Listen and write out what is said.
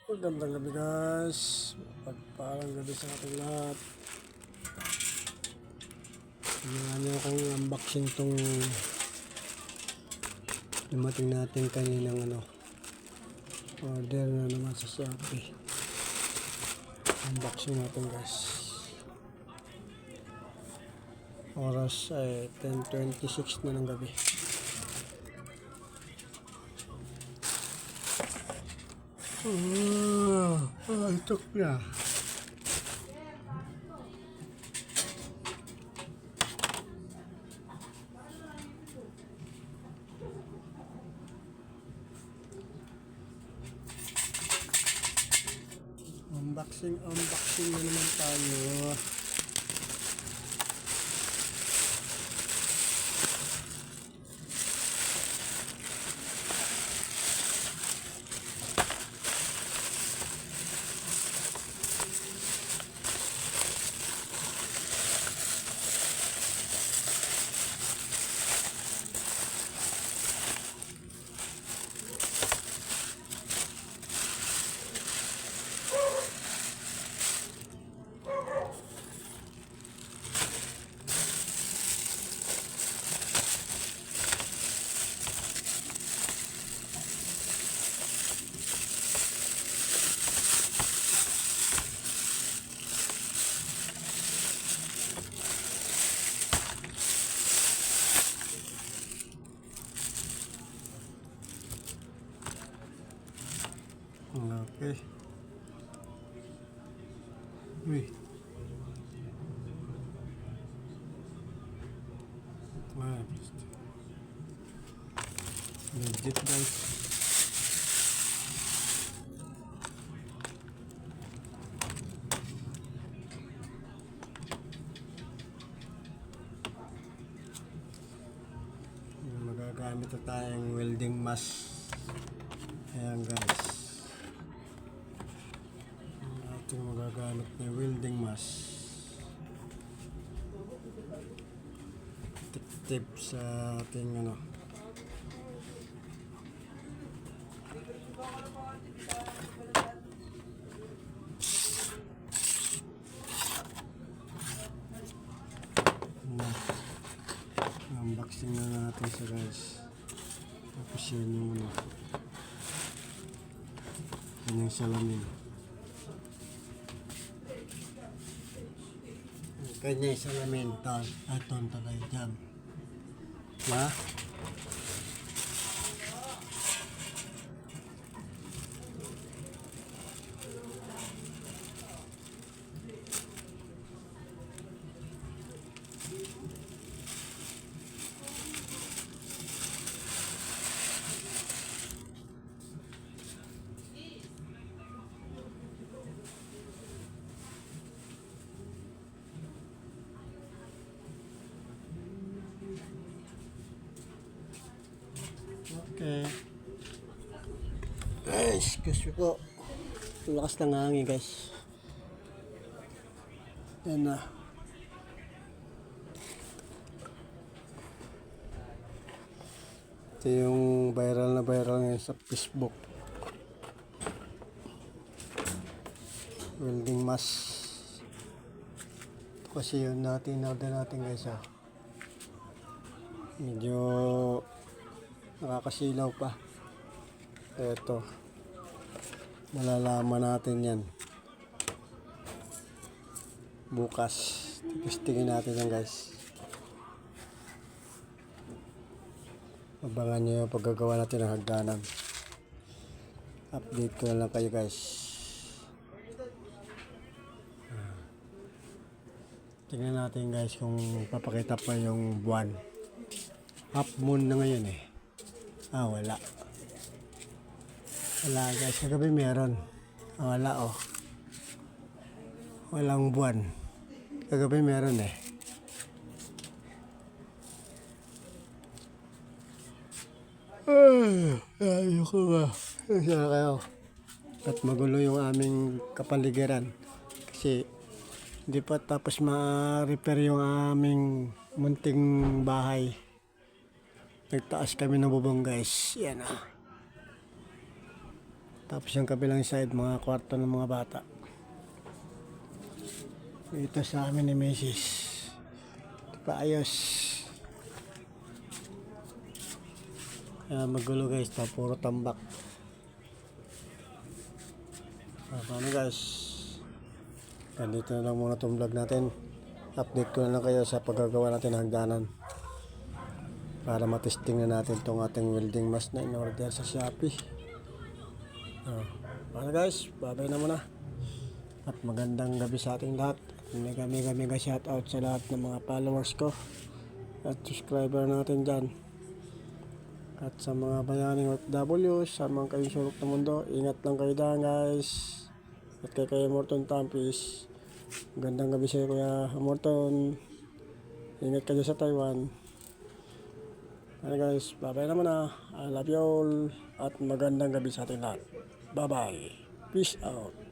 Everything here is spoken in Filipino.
Magandang gabi guys. Pagparang gabi sa ating lahat. Samahan niyo akong unboxing tong dumating natin kaninang order na naman sa Shopee. Unboxing natin guys. Oras ay 10:26 na ng gabi. Itok na. Unboxing na naman tayo. Okay. Uy. Legit guys. Magagamit na tayong welding mask. Ayan guys. Ating magagamit na welding mask. Tip sa ating unboxing na natin siya guys. Tapos yan yung kanyang salamin. Kanyang salamin aton tagay dyan. Diba? Okay. Guys, gusto ko. Lakas ng hangin guys. Yan na. Ito yung viral ngayon sa Facebook. Welding mask. Ito kasi yun order natin guys. Medyo nakakasilaw pa. Eto. Malalaman natin yan bukas. Testingin natin yan guys. Abangan nyo yung paggagawa natin ng hagdanan. Update ko na lang kayo guys. Tingnan natin guys kung papakita pa yung buwan. Half moon na ngayon eh. Wala. Wala guys, kagabi meron. Wala walang buwan. Kagabi meron eh. Ayoko nga. Sana kayo. At magulo yung aming kapaligiran. Kasi hindi pa tapos ma-repair yung aming munting bahay. Nagtaas kami ng bubong guys. Yan Tapos yung kabilang side, mga kwarto ng mga bata. Ito sa amin ni Mrs. Paayos. Kaya magulo guys, puro tambak. Paano guys? Ganito na lang muna itong vlog natin. Update ko na lang kayo sa paggagawa natin ng hagdanan. Para matesting na natin itong ating welding mask na in-order sa Shopee. Paano guys? Bye-bye na muna. At magandang gabi sa ating lahat. Mega shoutout sa lahat ng mga followers ko at subscriber natin dyan. At sa mga bayaning OFW, sa mga kayong sulok ng mundo, ingat lang kayo dyan guys. At kay Kuya Morton Tampis, magandang gabi sa iyo Kuya Morton. Ingat kayo sa Taiwan. Ano guys, bye-bye na muna. I love you all. At magandang gabi sa ating lahat. Bye-bye. Peace out.